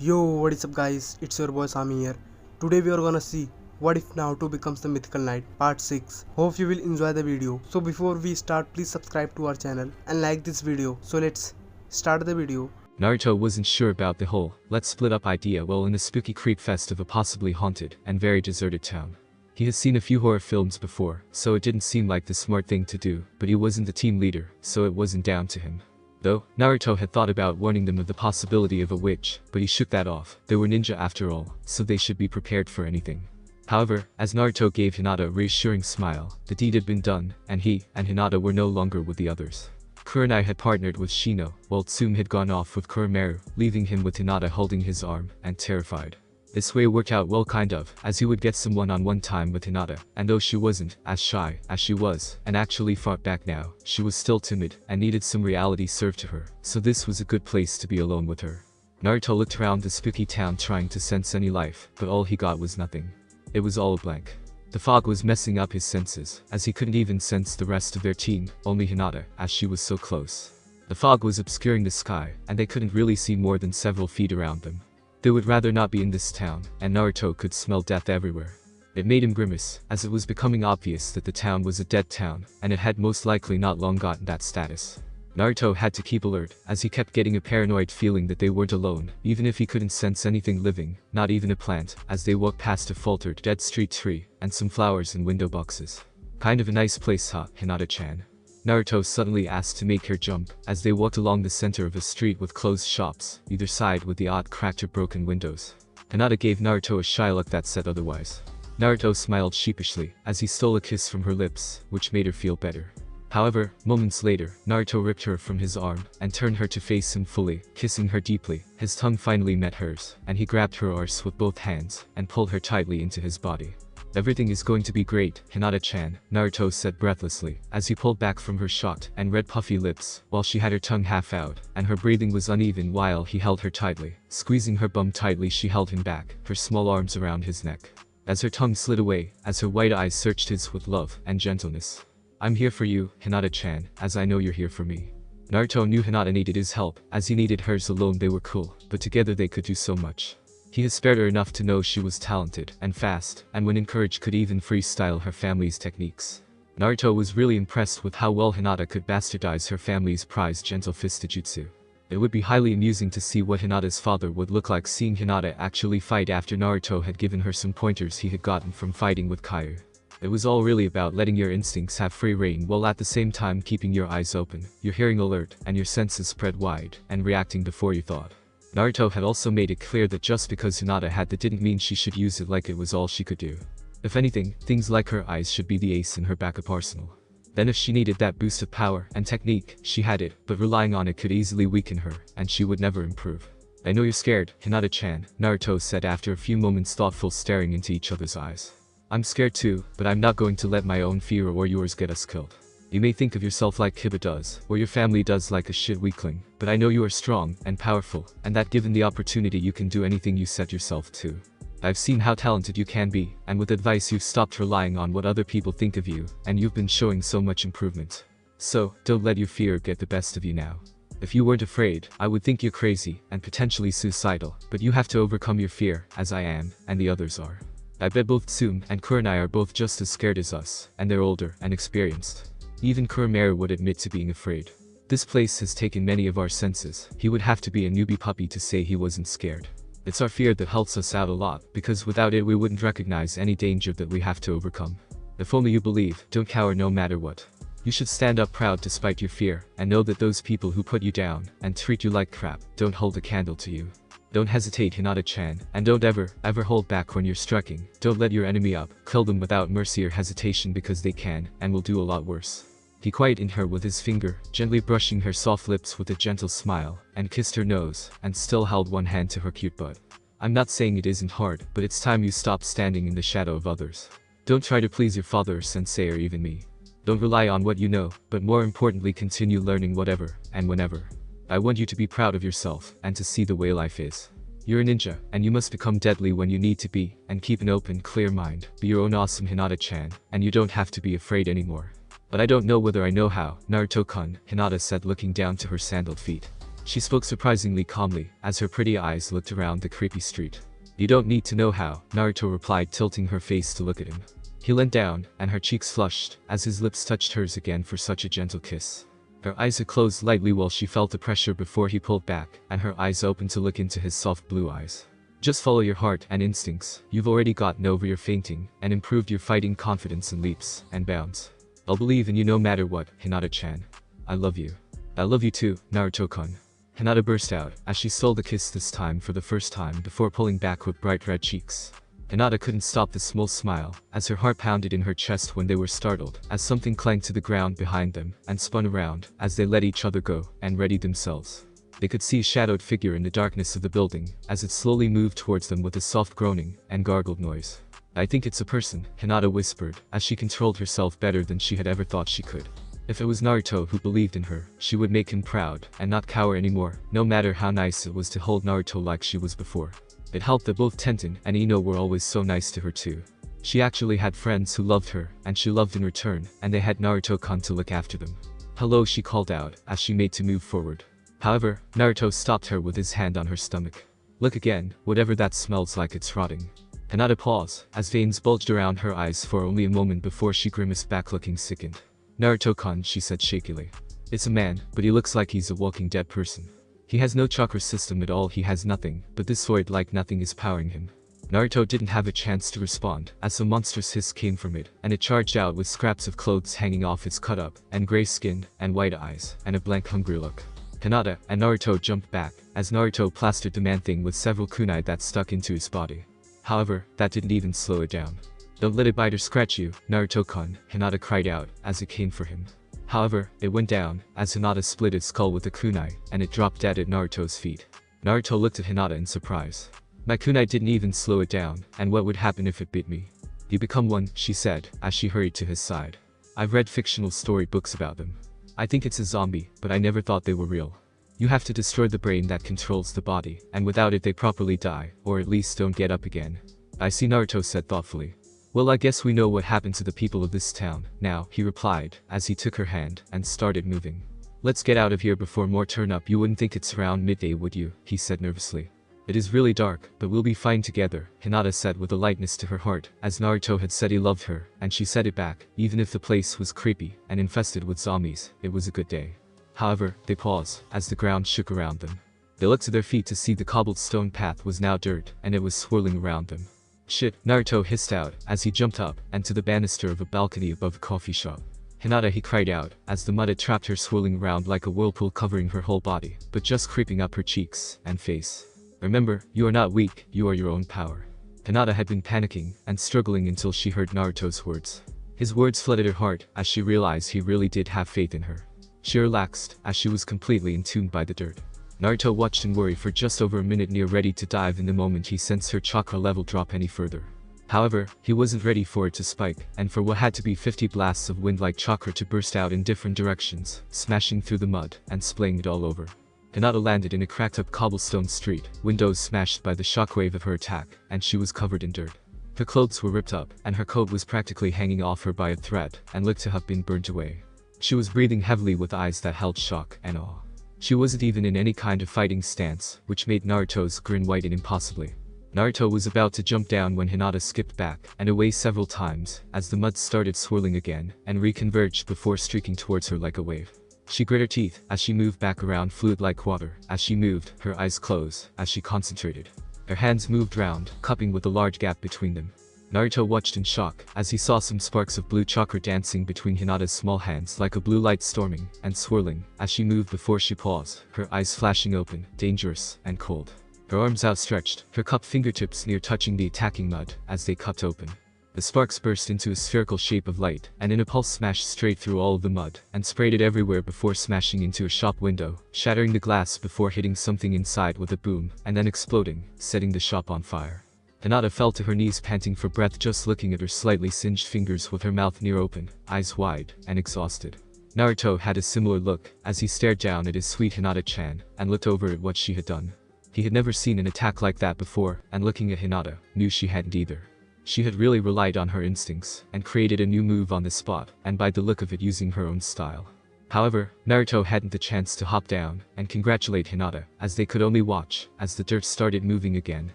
Yo, what is up guys? It's your boy Sami here. Today we are gonna see what if Naruto becomes the mythical knight part 6. Hope you will enjoy the video. So before we start, please subscribe to our channel and like this video. So let's start the video. Naruto wasn't sure about the whole let's split up idea while in the spooky creep fest of a possibly haunted and very deserted town. He has seen a few horror films before, so it didn't seem like the smart thing to do, but he wasn't the team leader, so it wasn't down to him. Though, Naruto had thought about warning them of the possibility of a witch, but he shook that off. They were ninja after all, so they should be prepared for anything. However, as Naruto gave Hinata a reassuring smile, the deed had been done, and he and Hinata were no longer with the others. Kurenai had partnered with Shino, while Tsume had gone off with Kuromaru, leaving him with Hinata holding his arm, and terrified. This way worked out well kind of, as he would get some one-on-one time with Hinata, and though she wasn't as shy as she was, and actually fought back now, she was still timid, and needed some reality served to her, so this was a good place to be alone with her. Naruto looked around the spooky town trying to sense any life, but all he got was nothing. It was all a blank. The fog was messing up his senses, as he couldn't even sense the rest of their team, only Hinata, as she was so close. The fog was obscuring the sky, and they couldn't really see more than several feet around them. They would rather not be in this town, and Naruto could smell death everywhere. It made him grimace, as it was becoming obvious that the town was a dead town, and it had most likely not long gotten that status. Naruto had to keep alert, as he kept getting a paranoid feeling that they weren't alone, even if he couldn't sense anything living, not even a plant, as they walked past a faltered dead street tree, and some flowers in window boxes. Kind of a nice place, huh, Hinata-chan? Naruto suddenly asked to make her jump, as they walked along the center of a street with closed shops, either side with the odd cracked or broken windows. Hinata gave Naruto a shy look that said otherwise. Naruto smiled sheepishly, as he stole a kiss from her lips, which made her feel better. However, moments later, Naruto ripped her from his arm, and turned her to face him fully, kissing her deeply. His tongue finally met hers, and he grabbed her arse with both hands, and pulled her tightly into his body. Everything is going to be great, Hinata-chan, Naruto said breathlessly, as he pulled back from her shocked and red puffy lips, while she had her tongue half out, and her breathing was uneven while he held her tightly. Squeezing her bum tightly, she held him back, her small arms around his neck. As her tongue slid away, as her white eyes searched his with love and gentleness. I'm here for you, Hinata-chan, as I know you're here for me. Naruto knew Hinata needed his help, as he needed hers. Alone they were cool, but together they could do so much. He had spared her enough to know she was talented and fast, and when encouraged could even freestyle her family's techniques. Naruto was really impressed with how well Hinata could bastardize her family's prized gentle fist jutsu. It would be highly amusing to see what Hinata's father would look like seeing Hinata actually fight after Naruto had given her some pointers he had gotten from fighting with Kaiu. It was all really about letting your instincts have free rein while at the same time keeping your eyes open, your hearing alert, and your senses spread wide, and reacting before you thought. Naruto had also made it clear that just because Hinata had that didn't mean she should use it like it was all she could do. If anything, things like her eyes should be the ace in her backup arsenal. Then if she needed that boost of power and technique, she had it, but relying on it could easily weaken her, and she would never improve. I know you're scared, Hinata-chan, Naruto said after a few moments thoughtful staring into each other's eyes. I'm scared too, but I'm not going to let my own fear or yours get us killed. You may think of yourself like Kiba does, or your family does like a shit weakling, but I know you are strong and powerful, and that given the opportunity you can do anything you set yourself to. I've seen how talented you can be, and with advice you've stopped relying on what other people think of you, and you've been showing so much improvement. So, don't let your fear get the best of you now. If you weren't afraid, I would think you're crazy, and potentially suicidal, but you have to overcome your fear, as I am, and the others are. I bet both Tsume and Kurenai are both just as scared as us, and they're older and experienced. Even Kuromaru would admit to being afraid. This place has taken many of our senses. He would have to be a newbie puppy to say he wasn't scared. It's our fear that helps us out a lot, because without it we wouldn't recognize any danger that we have to overcome. If only you believe, don't cower no matter what. You should stand up proud despite your fear, and know that those people who put you down and treat you like crap don't hold a candle to you. Don't hesitate, Hinata-chan, and don't ever hold back when you're striking. Don't let your enemy up, kill them without mercy or hesitation because they can, and will do a lot worse. He quieted her with his finger, gently brushing her soft lips with a gentle smile, and kissed her nose, and still held one hand to her cute butt. I'm not saying it isn't hard, but it's time you stop standing in the shadow of others. Don't try to please your father or sensei or even me. Don't rely on what you know, but more importantly continue learning whatever, and whenever. I want you to be proud of yourself, and to see the way life is. You're a ninja, and you must become deadly when you need to be, and keep an open, clear mind. Be your own awesome Hinata-chan, and you don't have to be afraid anymore. But I don't know whether I know how, Naruto-kun, Hinata said looking down to her sandaled feet. She spoke surprisingly calmly, as her pretty eyes looked around the creepy street. "You don't need to know how," Naruto replied, tilting her face to look at him. He leant down, and her cheeks flushed, as his lips touched hers again for such a gentle kiss. Her eyes had closed lightly while she felt the pressure before he pulled back, and her eyes opened to look into his soft blue eyes. "Just follow your heart and instincts. You've already gotten over your fainting, and improved your fighting confidence in leaps and bounds. I'll believe in you no matter what, Hinata-chan. I love you." "I love you too, Naruto-kun." Hinata burst out, as she stole the kiss this time for the first time before pulling back with bright red cheeks. Hinata couldn't stop the small smile, as her heart pounded in her chest when they were startled, as something clanged to the ground behind them, and spun around, as they let each other go, and readied themselves. They could see a shadowed figure in the darkness of the building, as it slowly moved towards them with a soft groaning and gargled noise. "I think it's a person," Hinata whispered, as she controlled herself better than she had ever thought she could. If it was Naruto who believed in her, she would make him proud, and not cower anymore, no matter how nice it was to hold Naruto like she was before. It helped that both Tenten and Ino were always so nice to her too. She actually had friends who loved her, and she loved in return, and they had Naruto-kun to look after them. "Hello," she called out, as she made to move forward. However, Naruto stopped her with his hand on her stomach. "Look again, whatever that smells like, it's rotting." Hinata paused, as veins bulged around her eyes for only a moment before she grimaced back, looking sickened. "Naruto-kun," she said shakily. "It's a man, but he looks like he's a walking dead person. He has no chakra system at all, he has nothing, but this sword like nothing is powering him." Naruto didn't have a chance to respond, as a monstrous hiss came from it, and it charged out with scraps of clothes hanging off its cut-up, and gray-skinned, and white eyes, and a blank hungry look. Hinata and Naruto jumped back, as Naruto plastered the man-thing with several kunai that stuck into his body. However, that didn't even slow it down. "Don't let it bite or scratch you, Naruto-kun," Hinata cried out, as it came for him. However, it went down, as Hinata split its skull with a kunai, and it dropped dead at Naruto's feet. Naruto looked at Hinata in surprise. "My kunai didn't even slow it down, and what would happen if it bit me?" "You become one," she said, as she hurried to his side. "I've read fictional storybooks about them. I think it's a zombie, but I never thought they were real. You have to destroy the brain that controls the body, and without it they properly die, or at least don't get up again." "I see," Naruto said thoughtfully. "Well, I guess we know what happened to the people of this town now," he replied, as he took her hand and started moving. "Let's get out of here before more turn up." "You wouldn't think it's around midday, would you?" he said nervously. "It is really dark, but we'll be fine together," Hinata said with a lightness to her heart, as Naruto had said he loved her, and she said it back. Even if the place was creepy and infested with zombies, it was a good day. However, they paused, as the ground shook around them. They looked to their feet to see the cobbled stone path was now dirt, and it was swirling around them. "Shit," Naruto hissed out, as he jumped up, and to the banister of a balcony above a coffee shop. "Hinata," he cried out, as the mud had trapped her, swirling around like a whirlpool, covering her whole body, but just creeping up her cheeks and face. "Remember, you are not weak, you are your own power." Hinata had been panicking and struggling until she heard Naruto's words. His words flooded her heart, as she realized he really did have faith in her. She relaxed, as she was completely entombed by the dirt. Naruto watched in worry for just over a minute, near ready to dive in the moment he sensed her chakra level drop any further. However, he wasn't ready for it to spike, and for what had to be 50 blasts of wind like chakra to burst out in different directions, smashing through the mud and splaying it all over. Hinata landed in a cracked-up cobblestone street, windows smashed by the shockwave of her attack, and she was covered in dirt. Her clothes were ripped up, and her coat was practically hanging off her by a thread, and looked to have been burnt away. She was breathing heavily with eyes that held shock and awe. She wasn't even in any kind of fighting stance, which made Naruto's grin whiten impossibly. Naruto was about to jump down when Hinata skipped back and away several times, as the mud started swirling again, and reconverged before streaking towards her like a wave. She grit her teeth, as she moved back around fluid like water. As she moved, her eyes closed, as she concentrated. Her hands moved round, cupping with a large gap between them. Naruto watched in shock, as he saw some sparks of blue chakra dancing between Hinata's small hands like a blue light storming and swirling, as she moved before she paused, her eyes flashing open, dangerous, and cold. Her arms outstretched, her cupped fingertips near touching the attacking mud, as they cupped open. The sparks burst into a spherical shape of light, and in a pulse smashed straight through all of the mud, and sprayed it everywhere before smashing into a shop window, shattering the glass before hitting something inside with a boom, and then exploding, setting the shop on fire. Hinata fell to her knees, panting for breath, just looking at her slightly singed fingers with her mouth near open, eyes wide, and exhausted. Naruto had a similar look, as he stared down at his sweet Hinata-chan, and looked over at what she had done. He had never seen an attack like that before, and looking at Hinata, knew she hadn't either. She had really relied on her instincts, and created a new move on the spot, and by the look of it using her own style. However, Naruto hadn't the chance to hop down and congratulate Hinata, as they could only watch as the dirt started moving again,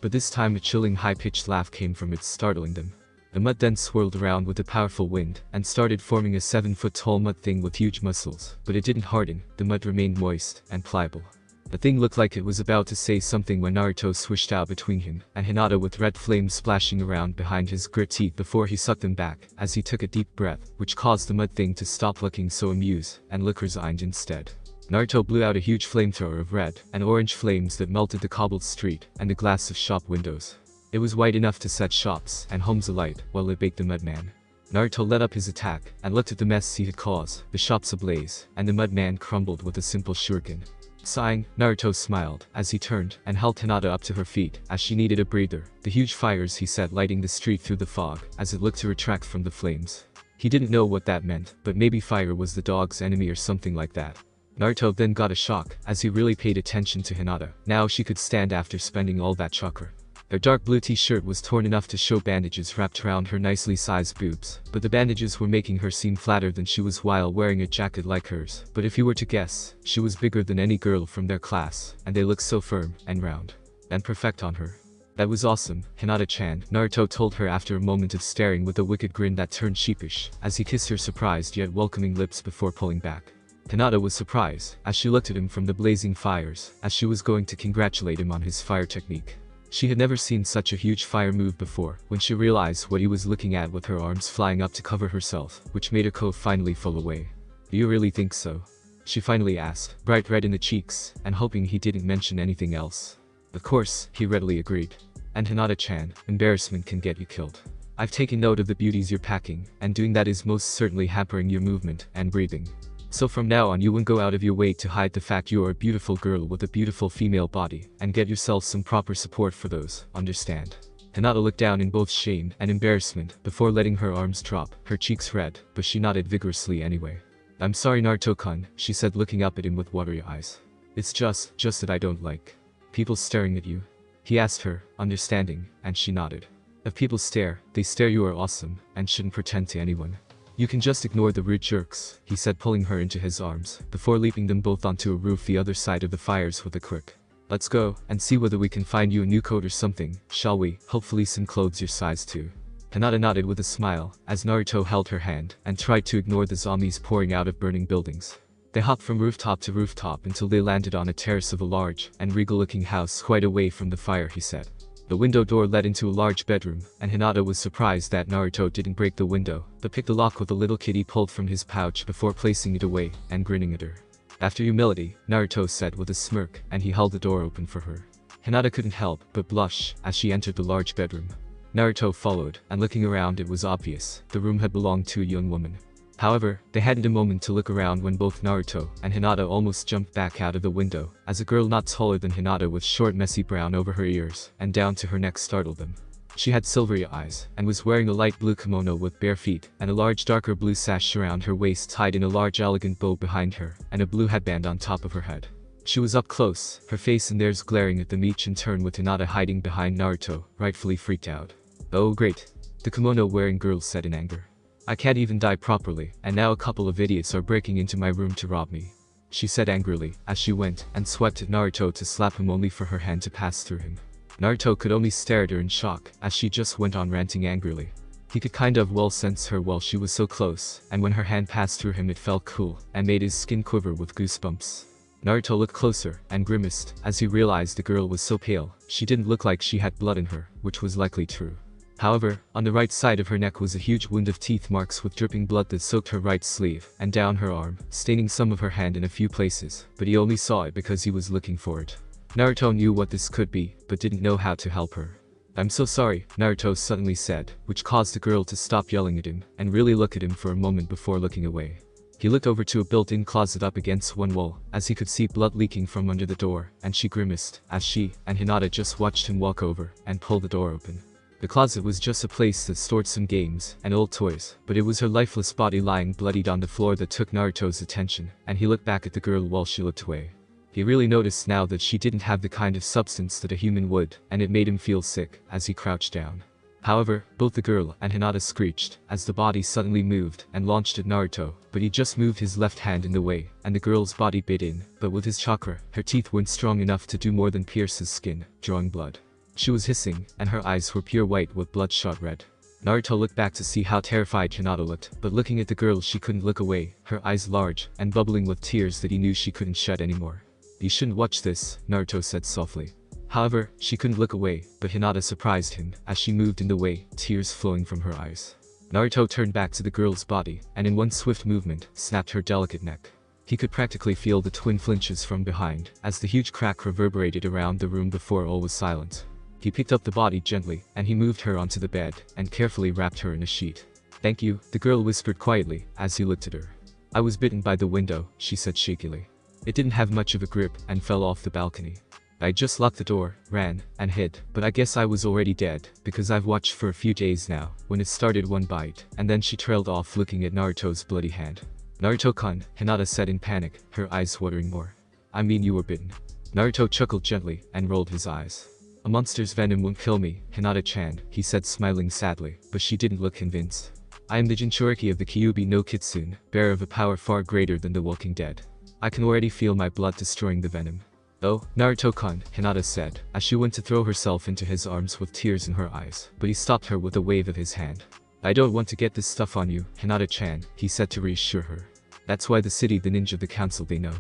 but this time a chilling high-pitched laugh came from it, startling them. The mud then swirled around with a powerful wind and started forming a 7-foot-tall mud thing with huge muscles, but it didn't harden. The mud remained moist and pliable. The thing looked like it was about to say something when Naruto swished out between him and Hinata with red flames splashing around behind his grit teeth before he sucked them back as he took a deep breath, which caused the mud thing to stop looking so amused and look resigned instead. Naruto blew out a huge flamethrower of red and orange flames that melted the cobbled street and the glass of shop windows. It was wide enough to set shops and homes alight while it baked the Mudman. Naruto let up his attack and looked at the mess he had caused, the shops ablaze, and the Mudman crumbled with a simple shuriken. Sighing, Naruto smiled as he turned and held Hinata up to her feet as she needed a breather. The huge fires, he said, lighting the street through the fog as it looked to retract from the flames. He didn't know what that meant, but maybe fire was the dog's enemy or something like that. Naruto then got a shock as he really paid attention to Hinata. Now she could stand after spending all that chakra. Her dark blue t-shirt was torn enough to show bandages wrapped around her nicely sized boobs, but the bandages were making her seem flatter than she was while wearing a jacket like hers. But if you were to guess, she was bigger than any girl from their class, and they looked so firm and round and perfect on her. That was awesome, Hinata-chan, Naruto told her after a moment of staring with a wicked grin that turned sheepish, as he kissed her surprised yet welcoming lips before pulling back. Hinata was surprised as she looked at him from the blazing fires, as she was going to congratulate him on his fire technique. She had never seen such a huge fire move before, when she realized what he was looking at with her arms flying up to cover herself, which made her coat finally fall away. "Do you really think so?" she finally asked, bright red in the cheeks, and hoping he didn't mention anything else. Of course, he readily agreed. "And Hinata-chan, embarrassment can get you killed. I've taken note of the beauties you're packing, and doing that is most certainly hampering your movement and breathing. So from now on you won't go out of your way to hide the fact you are a beautiful girl with a beautiful female body, and get yourself some proper support for those, understand?" Hinata looked down in both shame and embarrassment before letting her arms drop, her cheeks red, but she nodded vigorously anyway. "I'm sorry Naruto-kun," she said, looking up at him with watery eyes. "It's just that I don't like people staring at you." He asked her, understanding, and she nodded. "If people stare, they stare. You are awesome, and shouldn't pretend to anyone. You can just ignore the rude jerks," he said, pulling her into his arms, before leaping them both onto a roof the other side of the fires with a quick, "Let's go, and see whether we can find you a new coat or something, shall we? Hopefully some clothes your size too." Hinata nodded with a smile, as Naruto held her hand, and tried to ignore the zombies pouring out of burning buildings. They hopped from rooftop to rooftop until they landed on a terrace of a large and regal-looking house quite away from the fire, he said. The window door led into a large bedroom, and Hinata was surprised that Naruto didn't break the window, but picked the lock with a little kid he pulled from his pouch before placing it away and grinning at her. "After humility," Naruto said with a smirk, and he held the door open for her. Hinata couldn't help but blush as she entered the large bedroom. Naruto followed, and looking around it was obvious the room had belonged to a young woman. However, they hadn't a moment to look around when both Naruto and Hinata almost jumped back out of the window, as a girl not taller than Hinata with short messy brown over her ears and down to her neck startled them. She had silvery eyes, and was wearing a light blue kimono with bare feet, and a large darker blue sash around her waist tied in a large elegant bow behind her, and a blue headband on top of her head. She was up close, her face and theirs glaring at them each in turn, with Hinata hiding behind Naruto, rightfully freaked out. "Oh great," the kimono-wearing girl said in anger. "I can't even die properly, and now a couple of idiots are breaking into my room to rob me," she said angrily, as she went and swept at Naruto to slap him, only for her hand to pass through him. Naruto could only stare at her in shock, as she just went on ranting angrily. He could kind of well sense her while she was so close, and when her hand passed through him it felt cool, and made his skin quiver with goosebumps. Naruto looked closer, and grimaced, as he realized the girl was so pale, she didn't look like she had blood in her, which was likely true. However, on the right side of her neck was a huge wound of teeth marks with dripping blood that soaked her right sleeve, and down her arm, staining some of her hand in a few places, but he only saw it because he was looking for it. Naruto knew what this could be, but didn't know how to help her. "I'm so sorry," Naruto suddenly said, which caused the girl to stop yelling at him, and really look at him for a moment before looking away. He looked over to a built-in closet up against one wall, as he could see blood leaking from under the door, and she grimaced, as she and Hinata just watched him walk over and pull the door open. The closet was just a place that stored some games and old toys, but it was her lifeless body lying bloodied on the floor that took Naruto's attention, and he looked back at the girl while she looked away. He really noticed now that she didn't have the kind of substance that a human would, and it made him feel sick, as he crouched down. However, both the girl and Hinata screeched as the body suddenly moved and launched at Naruto, but he just moved his left hand in the way, and the girl's body bit in, but with his chakra, her teeth weren't strong enough to do more than pierce his skin, drawing blood. She was hissing, and her eyes were pure white with bloodshot red. Naruto looked back to see how terrified Hinata looked, but looking at the girl she couldn't look away, her eyes large and bubbling with tears that he knew she couldn't shed anymore. "You shouldn't watch this," Naruto said softly. However, she couldn't look away, but Hinata surprised him as she moved in the way, tears flowing from her eyes. Naruto turned back to the girl's body, and in one swift movement, snapped her delicate neck. He could practically feel the twin flinches from behind, as the huge crack reverberated around the room before all was silent. He picked up the body gently, and he moved her onto the bed, and carefully wrapped her in a sheet. "Thank you," the girl whispered quietly, as he looked at her. "I was bitten by the window," she said shakily. "It didn't have much of a grip, and fell off the balcony. I just locked the door, ran, and hid, but I guess I was already dead, because I've watched for a few days now, when it started one bite," and then she trailed off looking at Naruto's bloody hand. "Naruto-kun," Hinata said in panic, her eyes watering more. "I mean you were bitten." Naruto chuckled gently, and rolled his eyes. "A monster's venom won't kill me, Hinata-chan," he said smiling sadly, but she didn't look convinced. "I am the Jinchuriki of the Kyuubi no Kitsune, bearer of a power far greater than the Walking Dead. I can already feel my blood destroying the venom." "Oh, Naruto-kun," Hinata said, as she went to throw herself into his arms with tears in her eyes, but he stopped her with a wave of his hand. "I don't want to get this stuff on you, Hinata-chan," he said to reassure her. "That's why the city, the ninja, the council, they know."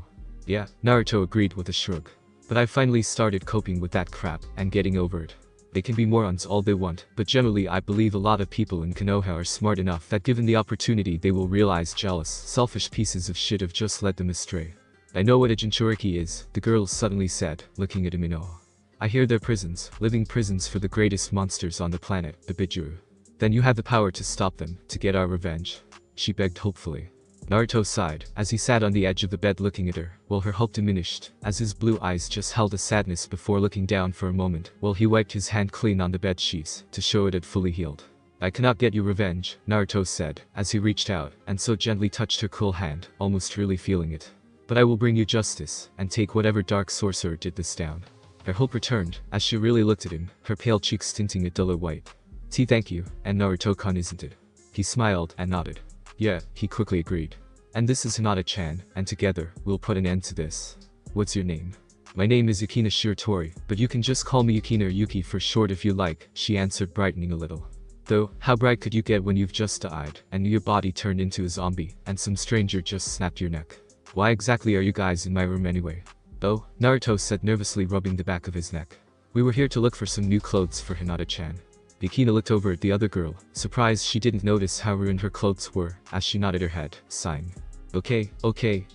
"Yeah," Naruto agreed with a shrug. "But I finally started coping with that crap, and getting over it. They can be morons all they want, but generally I believe a lot of people in Konoha are smart enough that given the opportunity they will realize jealous, selfish pieces of shit have just led them astray." "I know what a Jinchuriki is," the girl suddenly said, looking at him in awe. "I hear they're prisons, living prisons for the greatest monsters on the planet, the Bijuru. Then you have the power to stop them, to get our revenge," she begged hopefully. Naruto sighed, as he sat on the edge of the bed looking at her, while her hope diminished, as his blue eyes just held a sadness before looking down for a moment, while he wiped his hand clean on the bed sheets, to show it had fully healed. "I cannot get you revenge," Naruto said, as he reached out, and so gently touched her cool hand, almost really feeling it. "But I will bring you justice, and take whatever dark sorcerer did this down." Her hope returned, as she really looked at him, her pale cheeks tinting a duller white. Thank you, and Naruto-kun isn't it?" He smiled, and nodded. "Yeah," he quickly agreed. "And this is Hinata-chan, and together, we'll put an end to this. What's your name?" "My name is Yukina Shiratori, but you can just call me Yukina or Yuki for short if you like," she answered, brightening a little. "Though, how bright could you get when you've just died, and your body turned into a zombie, and some stranger just snapped your neck? Why exactly are you guys in my room anyway?" "Oh," Naruto said nervously, rubbing the back of his neck. "We were here to look for some new clothes for Hinata-chan." Yukina looked over at the other girl, surprised she didn't notice how ruined her clothes were, as she nodded her head, sighing. Okay,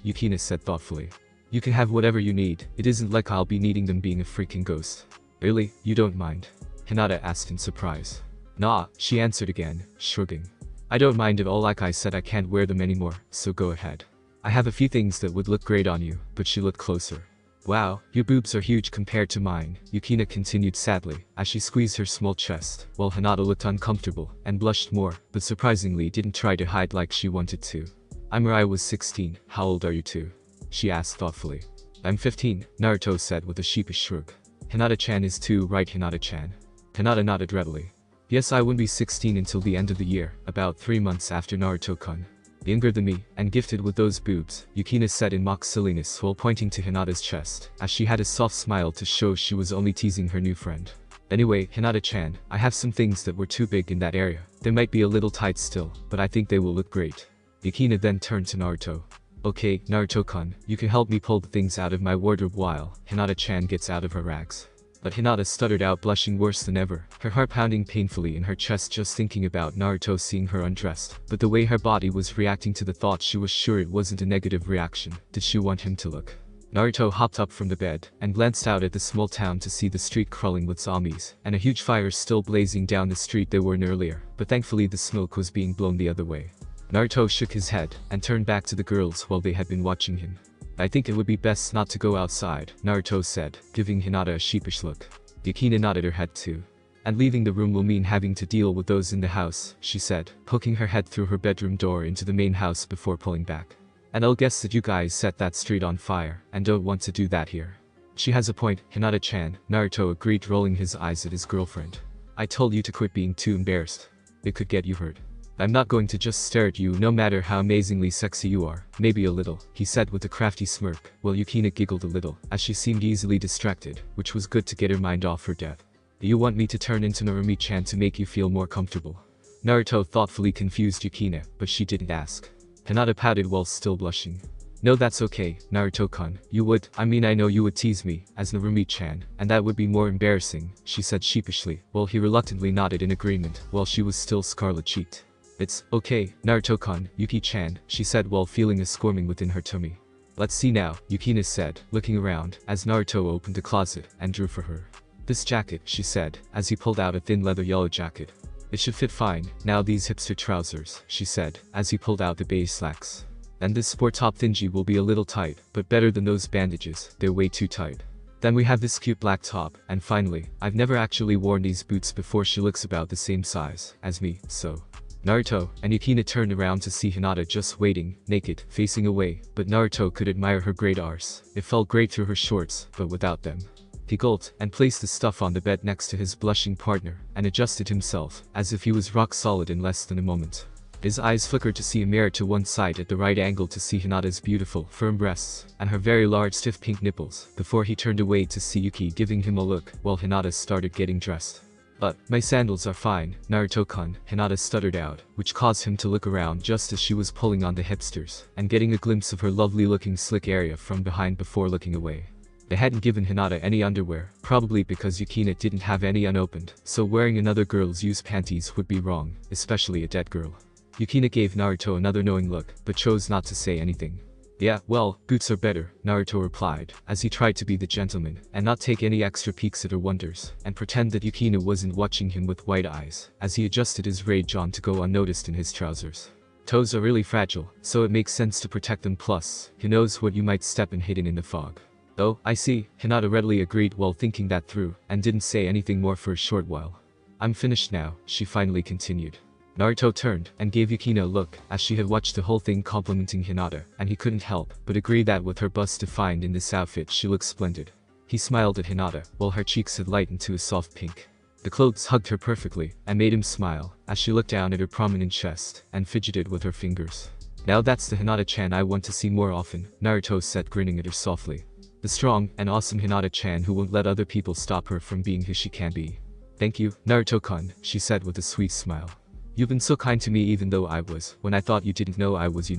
Yukina said thoughtfully. "You can have whatever you need, it isn't like I'll be needing them being a freaking ghost." "Really, you don't mind?" Hinata asked in surprise. "Nah," she answered again, shrugging. "I don't mind at all, like I said I can't wear them anymore, so go ahead. I have a few things that would look great on you," but she looked closer. "Wow, your boobs are huge compared to mine," Yukina continued sadly, as she squeezed her small chest, while Hinata looked uncomfortable, and blushed more, but surprisingly didn't try to hide like she wanted to. "I was 16, how old are you two?" she asked thoughtfully. "I'm 15, Naruto said with a sheepish shrug. "Hinata-chan is too, right Hinata-chan?" Hinata nodded readily. "Yes, I wouldn't be 16 until the end of the year, about 3 months after Naruto-kun. Younger than me, and gifted with those boobs," Yukina said in mock silliness while pointing to Hinata's chest, as she had a soft smile to show she was only teasing her new friend. "Anyway, Hinata-chan, I have some things that were too big in that area. They might be a little tight still, but I think they will look great." Yukina then turned to Naruto. "Okay, Naruto-kun, you can help me pull the things out of my wardrobe while Hinata-chan gets out of her rags." But Hinata stuttered out, blushing worse than ever, her heart pounding painfully in her chest just thinking about Naruto seeing her undressed. But the way her body was reacting to the thought, she was sure it wasn't a negative reaction. Did she want him to look? Naruto hopped up from the bed, and glanced out at the small town to see the street crawling with zombies, and a huge fire still blazing down the street they were in earlier, but thankfully the smoke was being blown the other way. Naruto shook his head, and turned back to the girls while they had been watching him. "I think it would be best not to go outside," Naruto said, giving Hinata a sheepish look. Yukina nodded her head too. "And leaving the room will mean having to deal with those in the house," she said, poking her head through her bedroom door into the main house before pulling back. "And I'll guess that you guys set that street on fire, and don't want to do that here." "She has a point, Hinata-chan," Naruto agreed, rolling his eyes at his girlfriend. I told you to quit being too embarrassed. It could get you hurt. I'm not going to just stare at you no matter how amazingly sexy you are. Maybe a little, he said with a crafty smirk, while Yukina giggled a little, as she seemed easily distracted, which was good to get her mind off her death. Do you want me to turn into Narumi-chan to make you feel more comfortable? Naruto thoughtfully confused Yukina, but she didn't ask. Hinata pouted while still blushing. No, that's okay, Naruto-kun. I know you would tease me, as Narumi-chan, and that would be more embarrassing, she said sheepishly, while he reluctantly nodded in agreement, while she was still scarlet-cheeked. It's okay, Naruto-kun, Yuki-chan, she said while feeling a squirming within her tummy. Let's see now, Yukina said, looking around, as Naruto opened a closet and drew for her. This jacket, she said, as he pulled out a thin leather yellow jacket. It should fit fine. Now these hipster trousers, she said, as he pulled out the beige slacks. And this sport top thingy will be a little tight, but better than those bandages, they're way too tight. Then we have this cute black top, and finally, I've never actually worn these boots before. She looks about the same size as me, so. Naruto and Yukina turned around to see Hinata just waiting, naked, facing away, but Naruto could admire her great arse. It felt great through her shorts, but without them. He gulped and placed the stuff on the bed next to his blushing partner, and adjusted himself, as if he was rock solid in less than a moment. His eyes flickered to see a mirror to one side at the right angle to see Hinata's beautiful, firm breasts, and her very large stiff pink nipples, before he turned away to see Yuki giving him a look, while Hinata started getting dressed. But, my sandals are fine, Naruto-kun, Hinata stuttered out, which caused him to look around just as she was pulling on the hipsters, and getting a glimpse of her lovely-looking slick area from behind before looking away. They hadn't given Hinata any underwear, probably because Yukina didn't have any unopened, so wearing another girl's used panties would be wrong, especially a dead girl. Yukina gave Naruto another knowing look, but chose not to say anything. Yeah, well, boots are better, Naruto replied, as he tried to be the gentleman, and not take any extra peeks at her wonders, and pretend that Yukina wasn't watching him with wide eyes, as he adjusted his rage on to go unnoticed in his trousers. Toes are really fragile, so it makes sense to protect them, plus, who knows what you might step in hidden in the fog. Oh, I see, Hinata readily agreed while thinking that through, and didn't say anything more for a short while. I'm finished now, she finally continued. Naruto turned and gave Yukina a look, as she had watched the whole thing complimenting Hinata, and he couldn't help but agree that with her bust defined in this outfit she looked splendid. He smiled at Hinata, while her cheeks had lightened to a soft pink. The clothes hugged her perfectly, and made him smile, as she looked down at her prominent chest, and fidgeted with her fingers. Now that's the Hinata-chan I want to see more often, Naruto said, grinning at her softly. The strong and awesome Hinata-chan who won't let other people stop her from being who she can be. Thank you, Naruto-kun, she said with a sweet smile. You've been so kind to me even though when I thought you didn't know I was.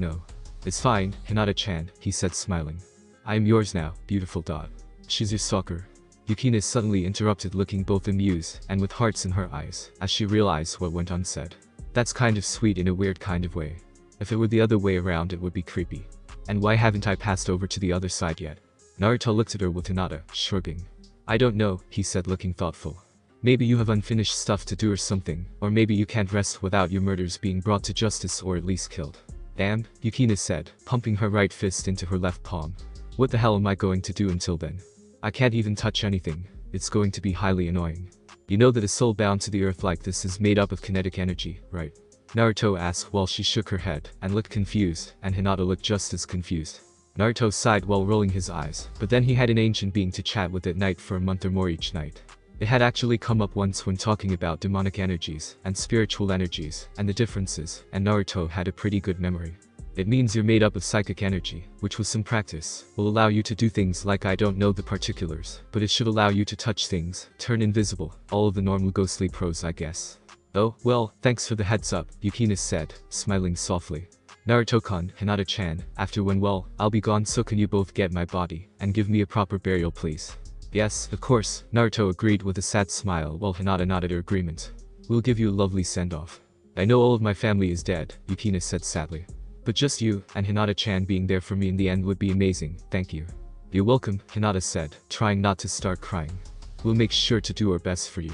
It's fine, Hinata-chan, he said smiling. I am yours now, beautiful dot. She's your stalker. Yukina suddenly interrupted, looking both amused and with hearts in her eyes, as she realized what went unsaid. That's kind of sweet in a weird kind of way. If it were the other way around it would be creepy. And why haven't I passed over to the other side yet? Naruto looked at her with Hinata, shrugging. I don't know, he said, looking thoughtful. Maybe you have unfinished stuff to do or something, or maybe you can't rest without your murders being brought to justice or at least killed. Damn, Yukina said, pumping her right fist into her left palm. What the hell am I going to do until then? I can't even touch anything. It's going to be highly annoying. You know that a soul bound to the earth like this is made up of kinetic energy, right? Naruto asked while she shook her head and looked confused, and Hinata looked just as confused. Naruto sighed while rolling his eyes, but then he had an ancient being to chat with at night for a month or more each night. It had actually come up once when talking about demonic energies and spiritual energies and the differences, and Naruto had a pretty good memory. It means you're made up of psychic energy, which with some practice, will allow you to do things like I don't know the particulars, but it should allow you to touch things, turn invisible, all of the normal ghostly pros I guess. Oh, well, thanks for the heads up, Yukina said, smiling softly. Naruto-kun, Hinata-chan, after well, I'll be gone, so can you both get my body, and give me a proper burial please? Yes, of course, Naruto agreed with a sad smile while Hinata nodded her agreement. We'll give you a lovely send-off. I know all of my family is dead, Yukina said sadly. But just you and Hinata-chan being there for me in the end would be amazing, thank you. You're welcome, Hinata said, trying not to start crying. We'll make sure to do our best for you.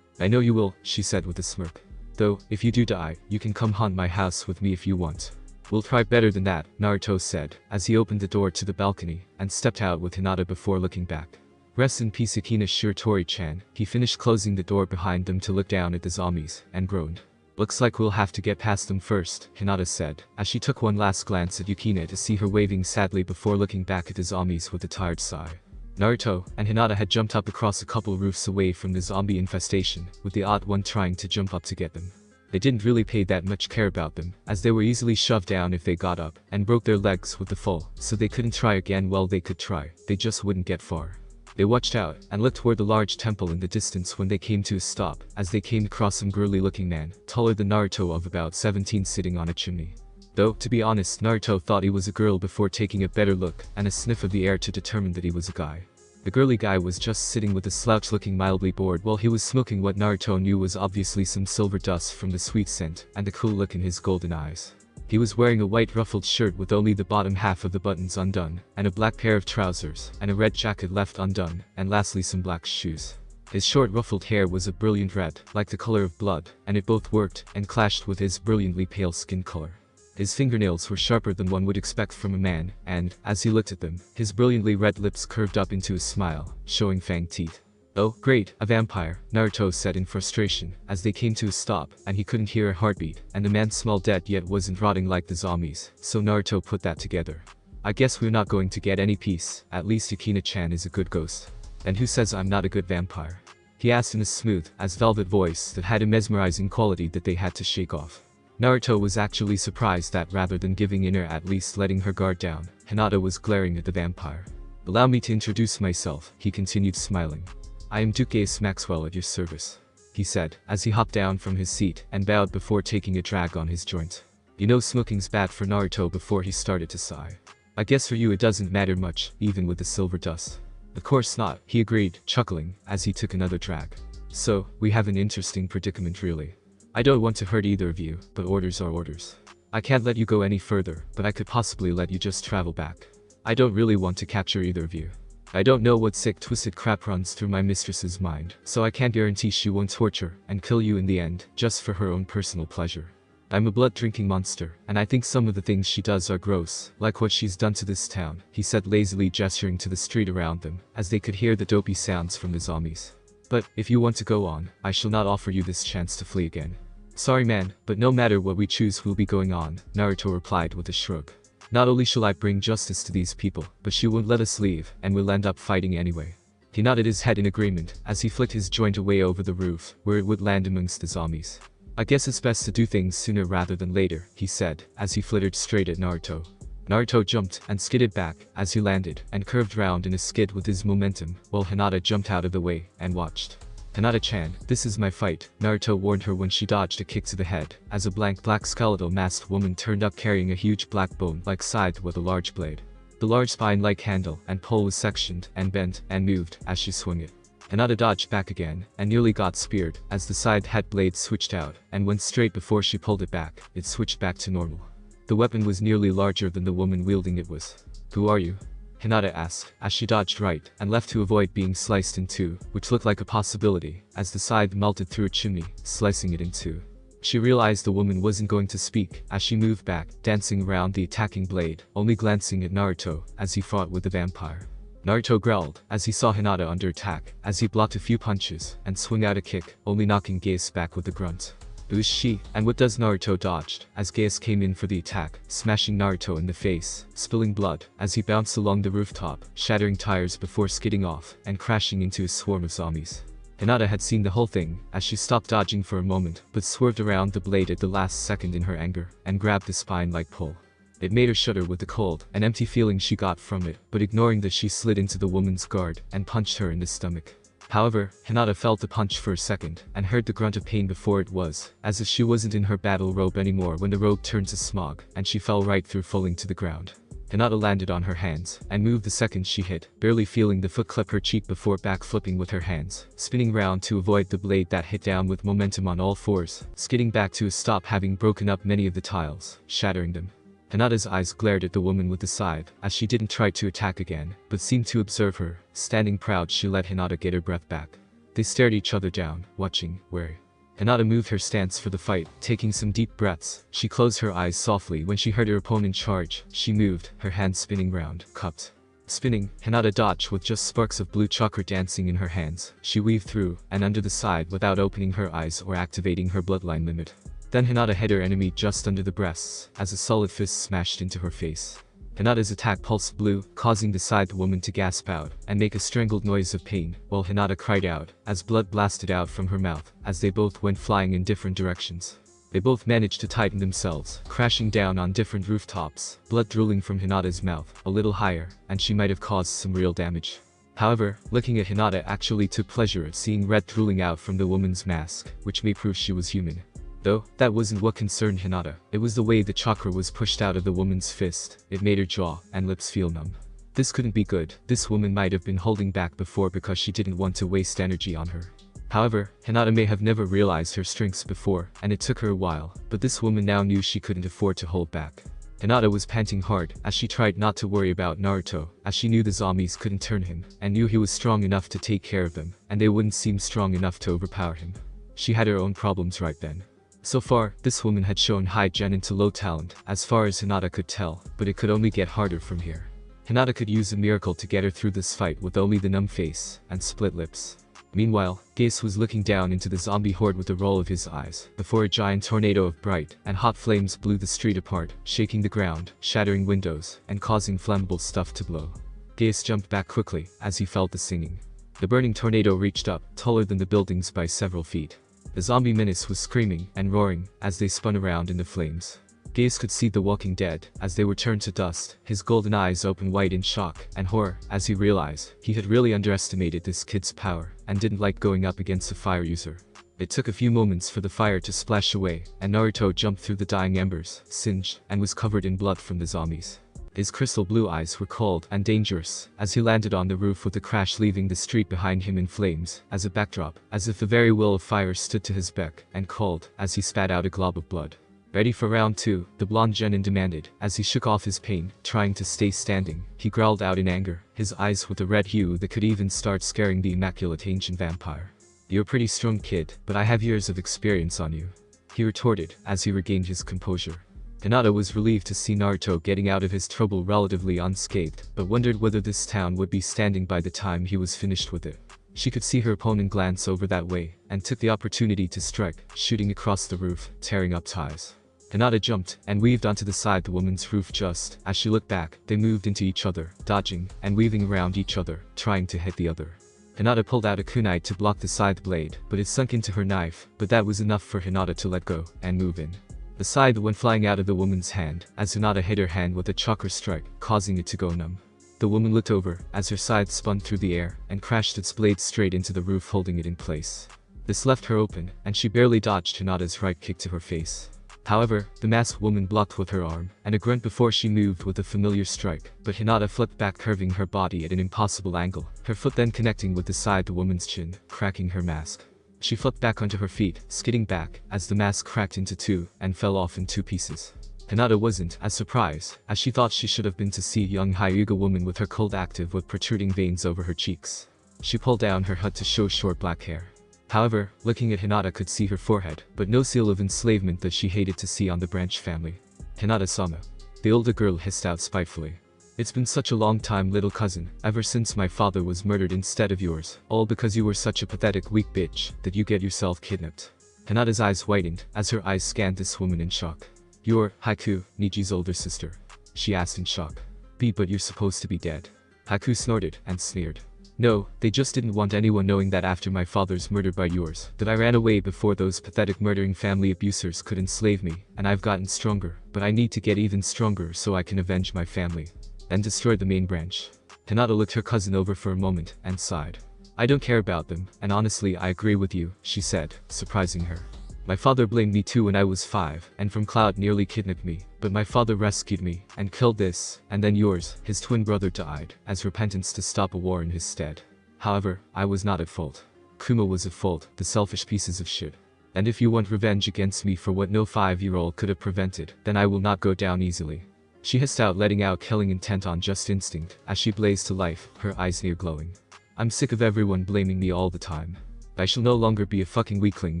I know you will, she said with a smirk. Though, if you do die, you can come haunt my house with me if you want. We'll try better than that, Naruto said, as he opened the door to the balcony, and stepped out with Hinata before looking back. Rest in peace, Akina Shiratori-chan. He finished closing the door behind them to look down at the zombies, and groaned. Looks like we'll have to get past them first, Hinata said, as she took one last glance at Yukina to see her waving sadly before looking back at the zombies with a tired sigh. Naruto and Hinata had jumped up across a couple roofs away from the zombie infestation, with the odd one trying to jump up to get them. They didn't really pay that much care about them, as they were easily shoved down if they got up, and broke their legs with the fall, so they couldn't try again. Well, they could try, they just wouldn't get far. They watched out, and looked toward the large temple in the distance when they came to a stop, as they came across some girly-looking man, taller than Naruto, of about 17, sitting on a chimney. Though, to be honest, Naruto thought he was a girl before taking a better look and a sniff of the air to determine that he was a guy. The girly guy was just sitting with a slouch, looking mildly bored while he was smoking what Naruto knew was obviously some silver dust from the sweet scent and the cool look in his golden eyes. He was wearing a white ruffled shirt with only the bottom half of the buttons undone, and a black pair of trousers, and a red jacket left undone, and lastly some black shoes. His short ruffled hair was a brilliant red, like the color of blood, and it both worked and clashed with his brilliantly pale skin color. His fingernails were sharper than one would expect from a man, and, as he looked at them, his brilliantly red lips curved up into a smile, showing fanged teeth. "Oh, great, a vampire," Naruto said in frustration, as they came to a stop, and he couldn't hear a heartbeat, and the man smelled dead yet wasn't rotting like the zombies, so Naruto put that together. "I guess we're not going to get any peace, at least Yukina-chan is a good ghost. And who says I'm not a good vampire?" he asked in a smooth, as velvet voice that had a mesmerizing quality that they had to shake off. Naruto was actually surprised that rather than giving in or at least letting her guard down, Hinata was glaring at the vampire. "Allow me to introduce myself," he continued, smiling. "I am Duke Ace Maxwell at your service," he said, as he hopped down from his seat and bowed before taking a drag on his joint. "You know smoking's bad for Naruto," before he started to sigh. "I guess for you it doesn't matter much, even with the silver dust." "Of course not," he agreed, chuckling, as he took another drag. "So, we have an interesting predicament really. I don't want to hurt either of you, but orders are orders. I can't let you go any further, but I could possibly let you just travel back. I don't really want to capture either of you. I don't know what sick twisted crap runs through my mistress's mind, so I can't guarantee she won't torture and kill you in the end, just for her own personal pleasure. I'm a blood-drinking monster, and I think some of the things she does are gross, like what she's done to this town," he said, lazily gesturing to the street around them, as they could hear the dopey sounds from the zombies. "But, if you want to go on, I shall not offer you this chance to flee again." "Sorry man, but no matter what we choose we'll be going on," Naruto replied with a shrug. "Not only shall I bring justice to these people, but she won't let us leave, and we'll end up fighting anyway." He nodded his head in agreement, as he flicked his joint away over the roof, where it would land amongst the zombies. "I guess it's best to do things sooner rather than later," he said, as he flittered straight at Naruto. Naruto jumped and skidded back as he landed, and curved round in a skid with his momentum, while Hinata jumped out of the way and watched. "Hinata-chan, this is my fight," Naruto warned her when she dodged a kick to the head, as a black skeletal masked woman turned up carrying a huge black bone-like scythe with a large blade. The large spine-like handle and pole was sectioned and bent and moved as she swung it. Hinata dodged back again, and nearly got speared, as the scythe head blade switched out, and went straight before she pulled it back, it switched back to normal. The weapon was nearly larger than the woman wielding it was. "Who are you?" Hinata asked, as she dodged right and left to avoid being sliced in two, which looked like a possibility, as the scythe melted through a chimney, slicing it in two. She realized the woman wasn't going to speak, as she moved back, dancing around the attacking blade, only glancing at Naruto, as he fought with the vampire. Naruto growled, as he saw Hinata under attack, as he blocked a few punches, and swung out a kick, only knocking Gaius back with a grunt. It was she, and what does Naruto dodged, as Gaius came in for the attack, smashing Naruto in the face, spilling blood, as he bounced along the rooftop, shattering tires before skidding off, and crashing into a swarm of zombies. Hinata had seen the whole thing, as she stopped dodging for a moment, but swerved around the blade at the last second in her anger, and grabbed the spine-like pole. It made her shudder with the cold and empty feeling she got from it, but ignoring this she slid into the woman's guard, and punched her in the stomach. However, Hinata felt the punch for a second, and heard the grunt of pain before it was, as if she wasn't in her battle robe anymore when the robe turned to smog, and she fell right through, falling to the ground. Hinata landed on her hands, and moved the second she hit, barely feeling the foot clip her cheek before backflipping with her hands, spinning round to avoid the blade that hit down with momentum on all fours, skidding back to a stop, having broken up many of the tiles, shattering them. Hinata's eyes glared at the woman with the scythe, as she didn't try to attack again, but seemed to observe her. Standing proud, she let Hinata get her breath back. They stared each other down, watching, wary. Hinata moved her stance for the fight, taking some deep breaths. She closed her eyes softly when she heard her opponent charge. She moved, her hands spinning round, cupped. Spinning, Hinata dodged with just sparks of blue chakra dancing in her hands. She weaved through and under the side without opening her eyes or activating her bloodline limit. Then Hinata hit her enemy just under the breasts, as a solid fist smashed into her face. Hinata's attack pulsed blue, causing the scythe woman to gasp out and make a strangled noise of pain, while Hinata cried out as blood blasted out from her mouth as they both went flying in different directions. They both managed to tighten themselves, crashing down on different rooftops, blood drooling from Hinata's mouth a little higher, and she might have caused some real damage. However, looking at Hinata actually took pleasure at seeing red drooling out from the woman's mask, which may prove she was human. Though, that wasn't what concerned Hinata. It was the way the chakra was pushed out of the woman's fist. It made her jaw and lips feel numb. This couldn't be good. This woman might have been holding back before because she didn't want to waste energy on her. However, Hinata may have never realized her strengths before, and it took her a while, but this woman now knew she couldn't afford to hold back. Hinata was panting hard as she tried not to worry about Naruto, as she knew the zombies couldn't turn him, and knew he was strong enough to take care of them, and they wouldn't seem strong enough to overpower him. She had her own problems right then. So far, this woman had shown high gen into low talent, as far as Hinata could tell, but it could only get harder from here. Hinata could use a miracle to get her through this fight with only the numb face and split lips. Meanwhile, Gase was looking down into the zombie horde with a roll of his eyes, before a giant tornado of bright and hot flames blew the street apart, shaking the ground, shattering windows, and causing flammable stuff to blow. Gase jumped back quickly, as he felt the singing. The burning tornado reached up, taller than the buildings by several feet. The zombie menace was screaming and roaring as they spun around in the flames. Gase could see the walking dead as they were turned to dust, his golden eyes open wide in shock and horror as he realized he had really underestimated this kid's power and didn't like going up against a fire user. It took a few moments for the fire to splash away, and Naruto jumped through the dying embers, singed, and was covered in blood from the zombies. His crystal blue eyes were cold and dangerous as he landed on the roof with a crash, leaving the street behind him in flames as a backdrop, as if the very will of fire stood to his beck and called as he spat out a glob of blood. Ready for round 2, the blonde genin demanded, as he shook off his pain, trying to stay standing. He growled out in anger, his eyes with a red hue that could even start scaring the immaculate ancient vampire. "You're a pretty strong kid, but I have years of experience on you," he retorted as he regained his composure. Hinata was relieved to see Naruto getting out of his trouble relatively unscathed, but wondered whether this town would be standing by the time he was finished with it. She could see her opponent glance over that way, and took the opportunity to strike, shooting across the roof, tearing up ties. Hinata jumped and weaved onto the side the woman's roof. Just as she looked back, they moved into each other, dodging and weaving around each other, trying to hit the other. Hinata pulled out a kunai to block the scythe blade, but it sunk into her knife, but that was enough for Hinata to let go and move in. The scythe went flying out of the woman's hand as Hinata hit her hand with a chakra strike, causing it to go numb. The woman looked over as her scythe spun through the air and crashed its blade straight into the roof, holding it in place. This left her open, and she barely dodged Hinata's right kick to her face. However, the masked woman blocked with her arm, and a grunt before she moved with a familiar strike, but Hinata flipped back, curving her body at an impossible angle, her foot then connecting with the side the woman's chin, cracking her mask. She flipped back onto her feet, skidding back, as the mask cracked into two, and fell off in 2 pieces. Hinata wasn't as surprised, as she thought she should have been to see a young Hyuga woman with her cold active with protruding veins over her cheeks. She pulled down her hood to show short black hair. However, looking at Hinata could see her forehead, but no seal of enslavement that she hated to see on the Branch family. "Hinata-sama," the older girl hissed out spitefully. "It's been such a long time, little cousin, ever since my father was murdered instead of yours, all because you were such a pathetic weak bitch that you get yourself kidnapped." Hinata's eyes widened as her eyes scanned this woman in shock. "You're Haiku, Niji's older sister?" she asked in shock. But you're supposed to be dead." Haiku snorted and sneered. "No, they just didn't want anyone knowing that after my father's murder by yours, that I ran away before those pathetic murdering family abusers could enslave me, and I've gotten stronger, but I need to get even stronger so I can avenge my family and destroy the main branch." Hinata looked her cousin over for a moment and sighed. "I don't care about them, and honestly I agree with you," she said, surprising her. "My father blamed me too when I was 5, and from Cloud nearly kidnapped me, but my father rescued me, and killed this, and then yours, his twin brother, died, as repentance to stop a war in his stead. However, I was not at fault. Kuma was at fault, the selfish pieces of shit. And if you want revenge against me for what no 5-year-old could have prevented, then I will not go down easily." She hissed out, letting out killing intent on just instinct, as she blazed to life, her eyes near glowing. "I'm sick of everyone blaming me all the time. I shall no longer be a fucking weakling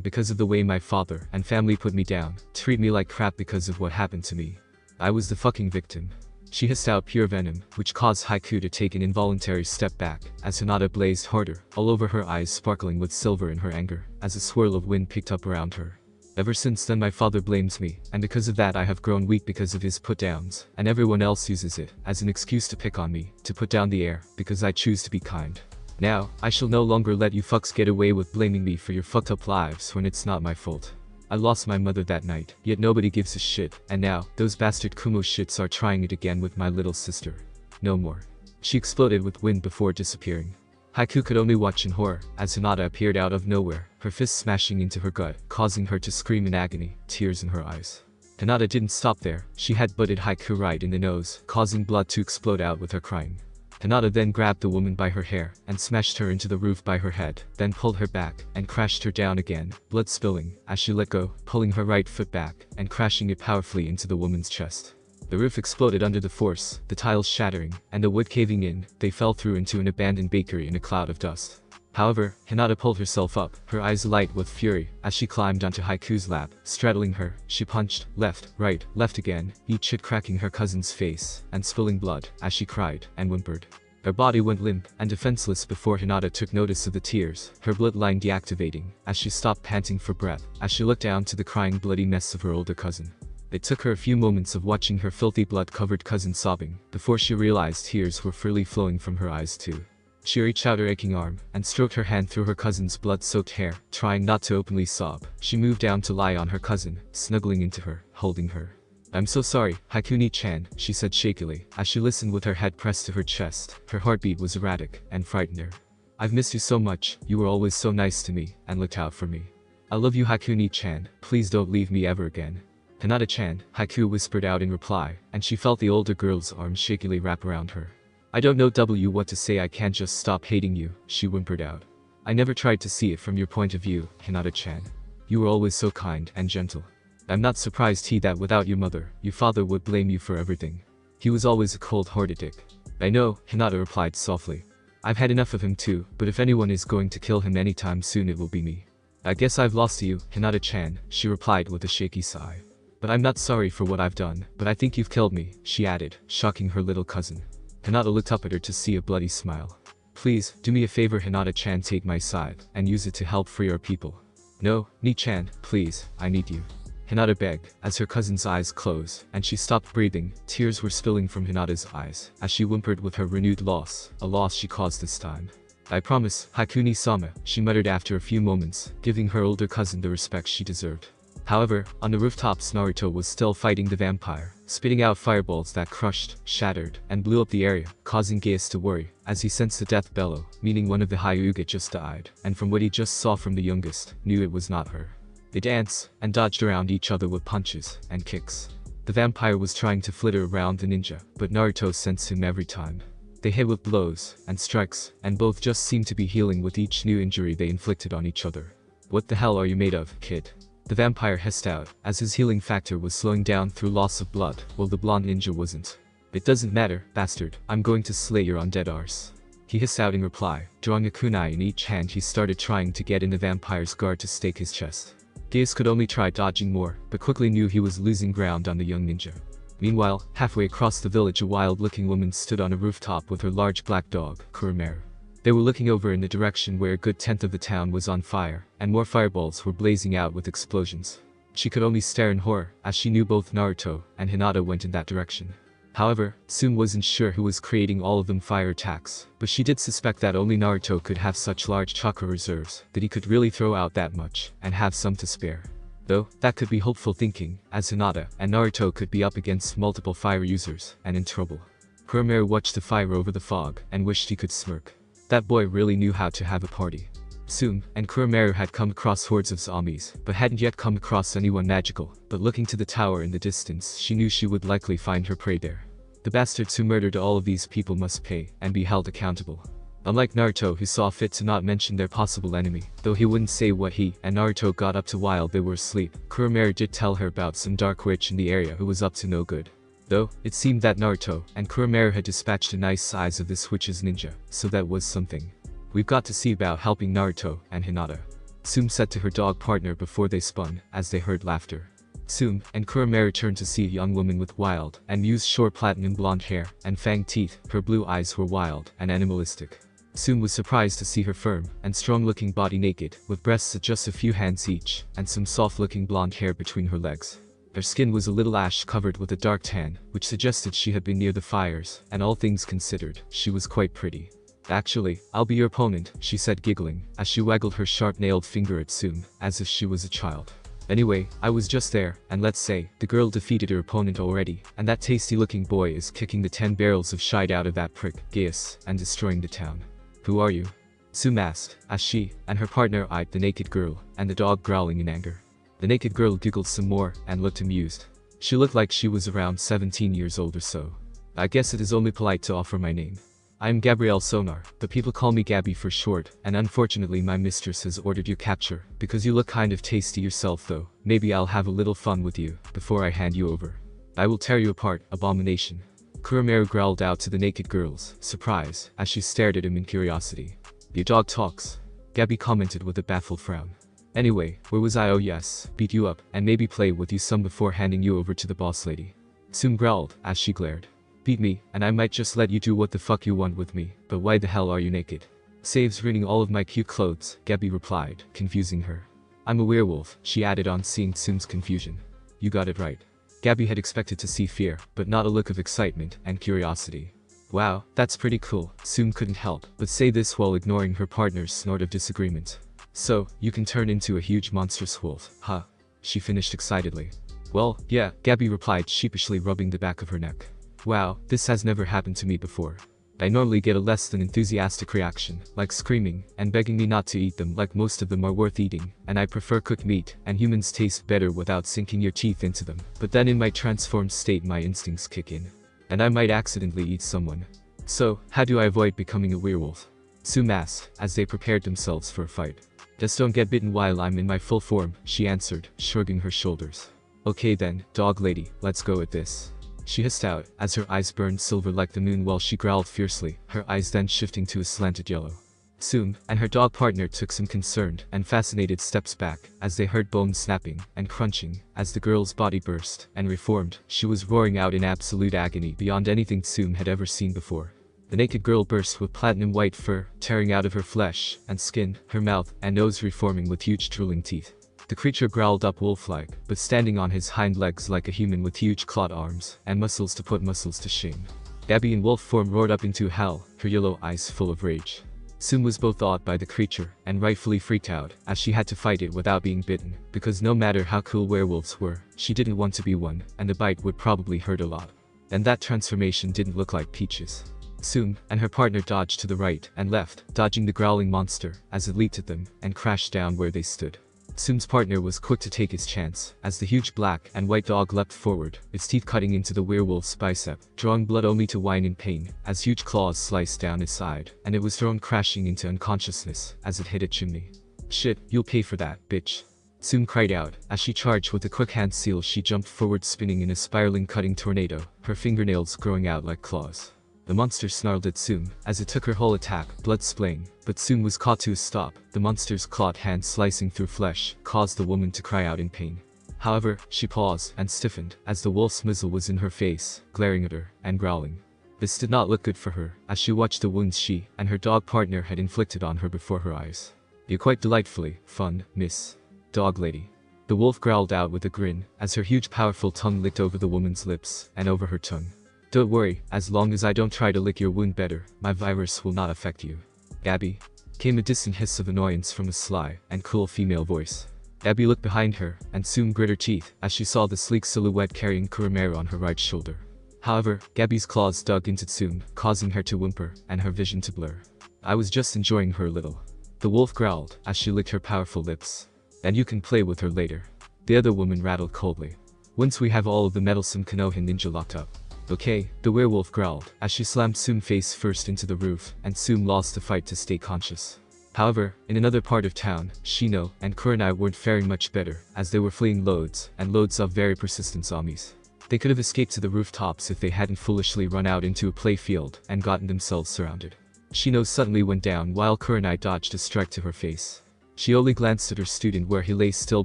because of the way my father and family put me down, treat me like crap because of what happened to me. I was the fucking victim." She hissed out pure venom, which caused Haiku to take an involuntary step back, as Hinata blazed harder, all over her eyes sparkling with silver in her anger, as a swirl of wind picked up around her. Ever since then my father blames me, and because of that I have grown weak because of his put-downs, and everyone else uses it as an excuse to pick on me, to put down the air, because I choose to be kind. Now, I shall no longer let you fucks get away with blaming me for your fucked up lives when it's not my fault. I lost my mother that night, yet nobody gives a shit, and now, those bastard Kumo shits are trying it again with my little sister. No more. She exploded with wind before disappearing. Haiku could only watch in horror, as Hinata appeared out of nowhere, her fist smashing into her gut, causing her to scream in agony, tears in her eyes. Hinata didn't stop there, she headbutted Haiku right in the nose, causing blood to explode out with her crying. Hinata then grabbed the woman by her hair, and smashed her into the roof by her head, then pulled her back, and crashed her down again, blood spilling, as she let go, pulling her right foot back, and crashing it powerfully into the woman's chest. The roof exploded under the force, the tiles shattering, and the wood caving in. They fell through into an abandoned bakery in a cloud of dust. However, Hinata pulled herself up, her eyes alight with fury, as she climbed onto Haiku's lap. Straddling her, she punched, left, left again, each hit cracking her cousin's face, and spilling blood, as she cried, and whimpered. Her body went limp, and defenseless before Hinata took notice of the tears, her bloodline deactivating, as she stopped panting for breath, as she looked down to the crying bloody mess of her older cousin. It took her a few moments of watching her filthy blood-covered cousin sobbing, before she realized tears were freely flowing from her eyes too. She reached out her aching arm, and stroked her hand through her cousin's blood-soaked hair, trying not to openly sob. She moved down to lie on her cousin, snuggling into her, holding her. "I'm so sorry, Haikuni-chan," she said shakily, as she listened with her head pressed to her chest. Her heartbeat was erratic, and frightened her. "I've missed you so much, you were always so nice to me, and looked out for me. I love you Haikuni-chan, please don't leave me ever again." "Hinata-chan," Haiku whispered out in reply, and she felt the older girl's arm shakily wrap around her. "I don't know what to say, I can't just stop hating you," she whimpered out. "I never tried to see it from your point of view, Hinata-chan. You were always so kind and gentle. I'm not surprised that without your mother, your father would blame you for everything. He was always a cold-hearted dick." "I know," Hinata replied softly. "I've had enough of him too, but if anyone is going to kill him anytime soon it will be me." "I guess I've lost you, Hinata-chan," she replied with a shaky sigh. "But I'm not sorry for what I've done, but I think you've killed me," she added, shocking her little cousin. Hinata looked up at her to see a bloody smile. "Please, do me a favor Hinata-chan, take my side, and use it to help free our people." "No, Ni-chan, please, I need you," Hinata begged, as her cousin's eyes closed, and she stopped breathing. Tears were spilling from Hinata's eyes, as she whimpered with her renewed loss, a loss she caused this time. "I promise, Haikuni-sama," she muttered after a few moments, giving her older cousin the respect she deserved. However, on the rooftops Naruto was still fighting the vampire, spitting out fireballs that crushed, shattered, and blew up the area, causing Gaius to worry, as he sensed the death bellow, meaning one of the Hyuga just died, and from what he just saw from the youngest, knew it was not her. They danced, and dodged around each other with punches, and kicks. The vampire was trying to flitter around the ninja, but Naruto sensed him every time. They hit with blows, and strikes, and both just seemed to be healing with each new injury they inflicted on each other. "What the hell are you made of, kid?" The vampire hissed out, as his healing factor was slowing down through loss of blood, while the blonde ninja wasn't. "It doesn't matter, bastard, I'm going to slay your undead arse," he hissed out in reply. Drawing a kunai in each hand he started trying to get in the vampire's guard to stake his chest. Gaius could only try dodging more, but quickly knew he was losing ground on the young ninja. Meanwhile, halfway across the village a wild-looking woman stood on a rooftop with her large black dog, Kurumeru. They were looking over in the direction where a good tenth of the town was on fire, and more fireballs were blazing out with explosions. She could only stare in horror, as she knew both Naruto and Hinata went in that direction. However, Tsume wasn't sure who was creating all of them fire attacks, but she did suspect that only Naruto could have such large chakra reserves, that he could really throw out that much, and have some to spare. Though, that could be hopeful thinking, as Hinata and Naruto could be up against multiple fire users, and in trouble. Kurumeru watched the fire over the fog, and wished he could smirk. That boy really knew how to have a party. Tsume and Kurumeru had come across hordes of zombies, but hadn't yet come across anyone magical, but looking to the tower in the distance she knew she would likely find her prey there. The bastards who murdered all of these people must pay, and be held accountable. Unlike Naruto who saw fit to not mention their possible enemy, though he wouldn't say what he and Naruto got up to while they were asleep, Kurumeru did tell her about some dark witch in the area who was up to no good. Though, it seemed that Naruto and Kurumeru had dispatched a nice size of this witch's ninja, so that was something. "We've got to see about helping Naruto and Hinata," Tsume said to her dog partner before they spun, as they heard laughter. Tsume and Kurumeru turned to see a young woman with wild and used short platinum blonde hair and fanged teeth. Her blue eyes were wild and animalistic. Sum was surprised to see her firm and strong-looking body naked, with breasts at just a few hands each, and some soft-looking blonde hair between her legs. Her skin was a little ash-covered with a dark tan, which suggested she had been near the fires, and all things considered, she was quite pretty. "Actually, I'll be your opponent," she said giggling, as she waggled her sharp-nailed finger at Sum, as if she was a child. "Anyway, I was just there, and let's say, the girl defeated her opponent already, and that tasty-looking boy is kicking the 10 barrels of shite out of that prick, Gaius, and destroying the town." "Who are you?" Sum asked, as she and her partner eyed the naked girl, and the dog growling in anger. The naked girl giggled some more, and looked amused. She looked like she was around 17 years old or so. "I guess it is only polite to offer my name. I am Gabrielle Sonar, but people call me Gabby for short, and unfortunately my mistress has ordered your capture, because you look kind of tasty yourself though. Maybe I'll have a little fun with you, before I hand you over. I will tear you apart, abomination." Kuramaru growled out to the naked girl's surprise, as she stared at him in curiosity. "Your dog talks," Gabby commented with a baffled frown. "Anyway, where was I? Oh yes, beat you up, and maybe play with you some before handing you over to the boss lady." Sum growled, as she glared. "Beat me, and I might just let you do what the fuck you want with me, but why the hell are you naked?" "Saves ruining all of my cute clothes," Gabby replied, confusing her. "I'm a werewolf," she added on seeing Sum's confusion. "You got it right." Gabby had expected to see fear, but not a look of excitement and curiosity. "Wow, that's pretty cool," Sum couldn't help but say this while ignoring her partner's snort of disagreement. "So, you can turn into a huge monstrous wolf, huh?" she finished excitedly. "Well, yeah," Gabby replied sheepishly, rubbing the back of her neck. "Wow, this has never happened to me before. I normally get a less than enthusiastic reaction, like screaming and begging me not to eat them, like most of them are worth eating, and I prefer cooked meat, and humans taste better without sinking your teeth into them. But then in my transformed state my instincts kick in, and I might accidentally eat someone. So, how do I avoid becoming a werewolf?" Sum asked, as they prepared themselves for a fight. "Just don't get bitten while I'm in my full form," she answered, shrugging her shoulders. "Okay then, dog lady, let's go at this," she hissed out, as her eyes burned silver like the moon while she growled fiercely, her eyes then shifting to a slanted yellow. Sum and her dog partner took some concerned and fascinated steps back, as they heard bones snapping and crunching, as the girl's body burst and reformed. She was roaring out in absolute agony beyond anything Sum had ever seen before. The naked girl burst with platinum white fur tearing out of her flesh and skin, her mouth and nose reforming with huge drooling teeth. The creature growled up wolf-like, but standing on his hind legs like a human with huge clawed arms and muscles to put muscles to shame. Gabby in wolf form roared up into a howl, her yellow eyes full of rage. Sum was both awed by the creature and rightfully freaked out, as she had to fight it without being bitten, because no matter how cool werewolves were, she didn't want to be one, and the bite would probably hurt a lot. And that transformation didn't look like peaches. Sum and her partner dodged to the right and left, dodging the growling monster as it leaped at them and crashed down where they stood. Sum's partner was quick to take his chance, as the huge black and white dog leapt forward, its teeth cutting into the werewolf's bicep, drawing blood only to whine in pain, as huge claws sliced down its side, and it was thrown crashing into unconsciousness as it hit a chimney. "Shit, you'll pay for that, bitch," Sum cried out, as she charged with a quick hand seal. She jumped forward, spinning in a spiraling cutting tornado, her fingernails growing out like claws. The monster snarled at Sum as it took her whole attack, blood splaying, but Sum was caught to a stop. The monster's clawed hand slicing through flesh caused the woman to cry out in pain. However, she paused and stiffened as the wolf's muzzle was in her face, glaring at her and growling. This did not look good for her, as she watched the wounds she and her dog partner had inflicted on her before her eyes. "You're quite delightfully fun, miss dog lady," the wolf growled out with a grin, as her huge powerful tongue licked over the woman's lips and over her tongue. "Don't worry, as long as I don't try to lick your wound better, my virus will not affect you." "Gabby?" came a distant hiss of annoyance from a sly and cool female voice. Gabby looked behind her, and Sum grit her teeth as she saw the sleek silhouette carrying Kuramaru on her right shoulder. However, Gabby's claws dug into Sum, causing her to whimper and her vision to blur. "I was just enjoying her a little," the wolf growled as she licked her powerful lips. "And you can play with her later," the other woman rattled coldly. "Once we have all of the meddlesome Konoha ninja locked up." "Okay," the werewolf growled, as she slammed Sum face first into the roof, and Sum lost the fight to stay conscious. However, in another part of town, Shino and Kurenai weren't faring much better, as they were fleeing loads and loads of very persistent zombies. They could have escaped to the rooftops if they hadn't foolishly run out into a playfield and gotten themselves surrounded. Shino suddenly went down while Kurenai dodged a strike to her face. She only glanced at her student where he lay still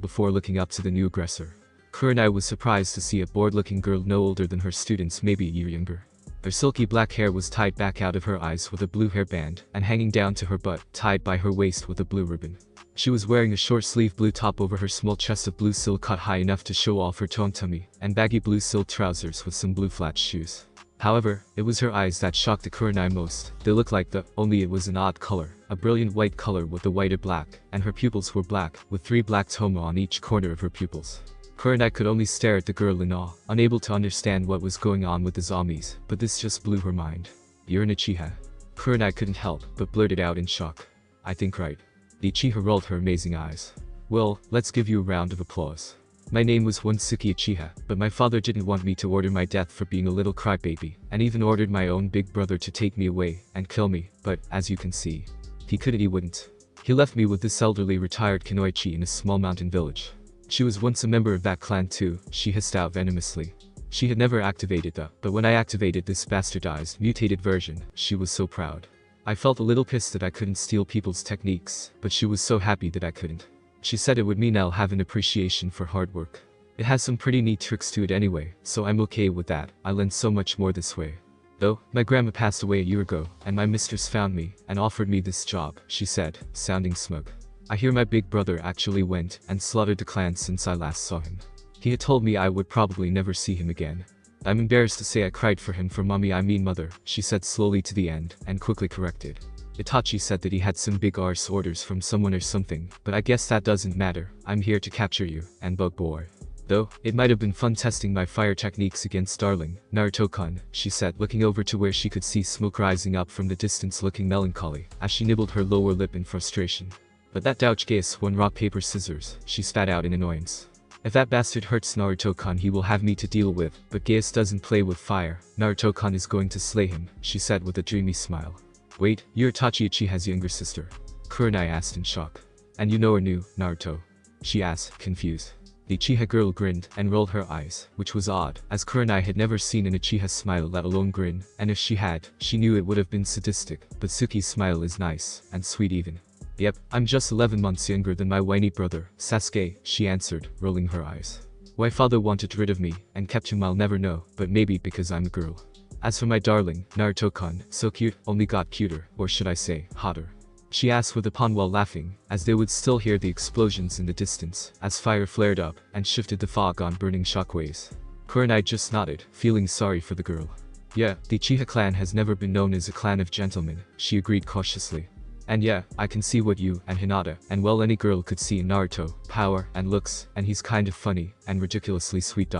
before looking up to the new aggressor. Kurenai was surprised to see a bored-looking girl no older than her students, maybe a year younger. Her silky black hair was tied back out of her eyes with a blue hairband, and hanging down to her butt, tied by her waist with a blue ribbon. She was wearing a short-sleeved blue top over her small chest of blue silk cut high enough to show off her toned tummy, and baggy blue silk trousers with some blue flat shoes. However, it was her eyes that shocked the Kurenai most. They looked like only it was an odd color, a brilliant white color with the white black, and her pupils were black, with 3 black tomo on each corner of her pupils. Kurenai could only stare at the girl in awe, unable to understand what was going on with the zombies, but this just blew her mind. "You're an Uchiha." Kurenai couldn't help but blurted out in shock. "I think right." The Uchiha rolled her amazing eyes. "Well, let's give you a round of applause. My name was Onsuki Uchiha, but my father didn't want me to order my death for being a little crybaby, and even ordered my own big brother to take me away and kill me, but, as you can see, he wouldn't. He left me with this elderly retired Kunoichi in a small mountain village. She was once a member of that clan too," she hissed out venomously. She had never activated but when I activated this bastardized, mutated version, she was so proud. I felt a little pissed that I couldn't steal people's techniques, but she was so happy that I couldn't. She said it would mean I'll have an appreciation for hard work. It has some pretty neat tricks to it anyway, so I'm okay with that. I learned so much more this way. Though, my grandma passed away a year ago, and my mistress found me, and offered me this job, she said, sounding smug. I hear my big brother actually went and slaughtered the clan since I last saw him. He had told me I would probably never see him again. I'm embarrassed to say I cried for him, for mommy I mean mother, she said slowly to the end, and quickly corrected. Itachi said that he had some big arse orders from someone or something, but I guess that doesn't matter. I'm here to capture you, and bug boy. Though, it might have been fun testing my fire techniques against darling, Naruto-kun, she said, looking over to where she could see smoke rising up from the distance, looking melancholy, as she nibbled her lower lip in frustration. But that douche guess won rock paper scissors, she spat out in annoyance. If that bastard hurts Naruto-kun he will have me to deal with, but Gaius doesn't play with fire. Naruto-kun is going to slay him, she said with a dreamy smile. Wait, you're Itachi Uchiha's younger sister? Kurenai asked in shock. And you know her new, Naruto? She asked, confused. The Uchiha girl grinned and rolled her eyes, which was odd, as Kurenai had never seen an Uchiha smile, let alone grin, and if she had, she knew it would have been sadistic, but Suki's smile is nice, and sweet even. Yep, I'm just 11 months younger than my whiny brother, Sasuke, she answered, rolling her eyes. Why father wanted rid of me, and kept him I'll never know, but maybe because I'm a girl. As for my darling, Naruto-kun, so cute, only got cuter, or should I say, hotter. She asked with upon while laughing, as they would still hear the explosions in the distance, as fire flared up, and shifted the fog on burning shockwaves. Kurenai just nodded, feeling sorry for the girl. Yeah, the Uchiha clan has never been known as a clan of gentlemen, she agreed cautiously. And yeah, I can see what you and Hinata, and well any girl could see in Naruto, power and looks, and he's kind of funny, and ridiculously sweet.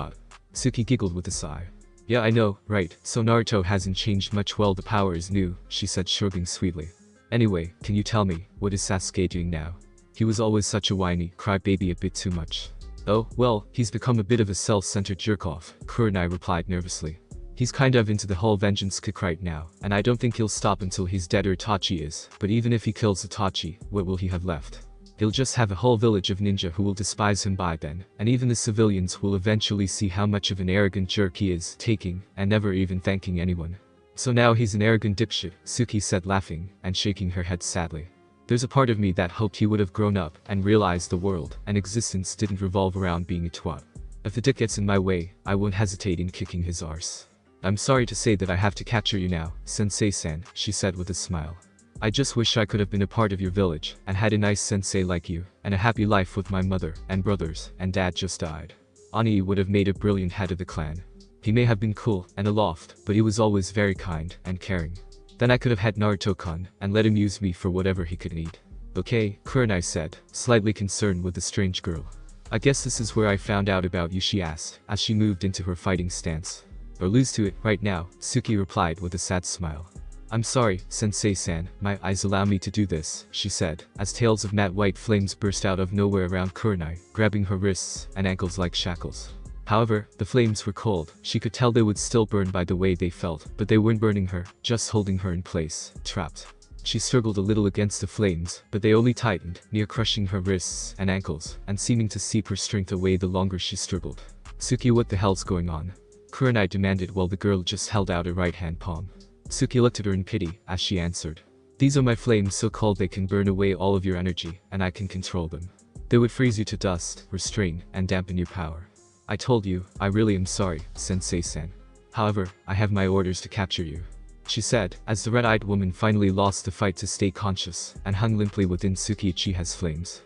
Suki giggled with a sigh. Yeah I know, right, so Naruto hasn't changed much, well the power is new, she said shrugging sweetly. Anyway, can you tell me, what is Sasuke doing now? He was always such a whiny, crybaby, a bit too much. Oh, well, he's become a bit of a self-centered jerk-off, Kurenai replied nervously. He's kind of into the whole vengeance kick right now, and I don't think he'll stop until he's dead or Itachi is, but even if he kills Itachi, what will he have left? He'll just have a whole village of ninja who will despise him by then, and even the civilians will eventually see how much of an arrogant jerk he is, taking, and never even thanking anyone. So now he's an arrogant dipshit, Suki said laughing, and shaking her head sadly. There's a part of me that hoped he would have grown up, and realized the world and existence didn't revolve around being a twat. If the dick gets in my way, I won't hesitate in kicking his arse. I'm sorry to say that I have to capture you now, Sensei-san, she said with a smile. I just wish I could have been a part of your village, and had a nice sensei like you, and a happy life with my mother, and brothers, and dad just died. Ani would have made a brilliant head of the clan. He may have been cool, and aloft, but he was always very kind, and caring. Then I could have had Naruto-kun, and let him use me for whatever he could need. Okay, Kurenai said, slightly concerned with the strange girl. I guess this is where I found out about you, she asked, as she moved into her fighting stance. Or lose to it, right now, Suki replied with a sad smile. I'm sorry, Sensei-san, my eyes allow me to do this, she said, as tails of matte white flames burst out of nowhere around Kurenai, grabbing her wrists and ankles like shackles. However, the flames were cold, she could tell they would still burn by the way they felt, but they weren't burning her, just holding her in place, trapped. She struggled a little against the flames, but they only tightened, near crushing her wrists and ankles, and seeming to seep her strength away the longer she struggled. Suki, what the hell's going on? Kurenai demanded while the girl just held out a right-hand palm. Suki looked at her in pity, as she answered. These are my flames, so cold they can burn away all of your energy, and I can control them. They would freeze you to dust, restrain, and dampen your power. I told you, I really am sorry, Sensei-san. However, I have my orders to capture you," she said, as the red-eyed woman finally lost the fight to stay conscious and hung limply within Tsukiuchiha's flames.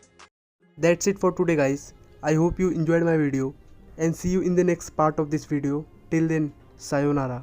That's it for today guys. I hope you enjoyed my video and see you in the next part of this video. Till then, sayonara.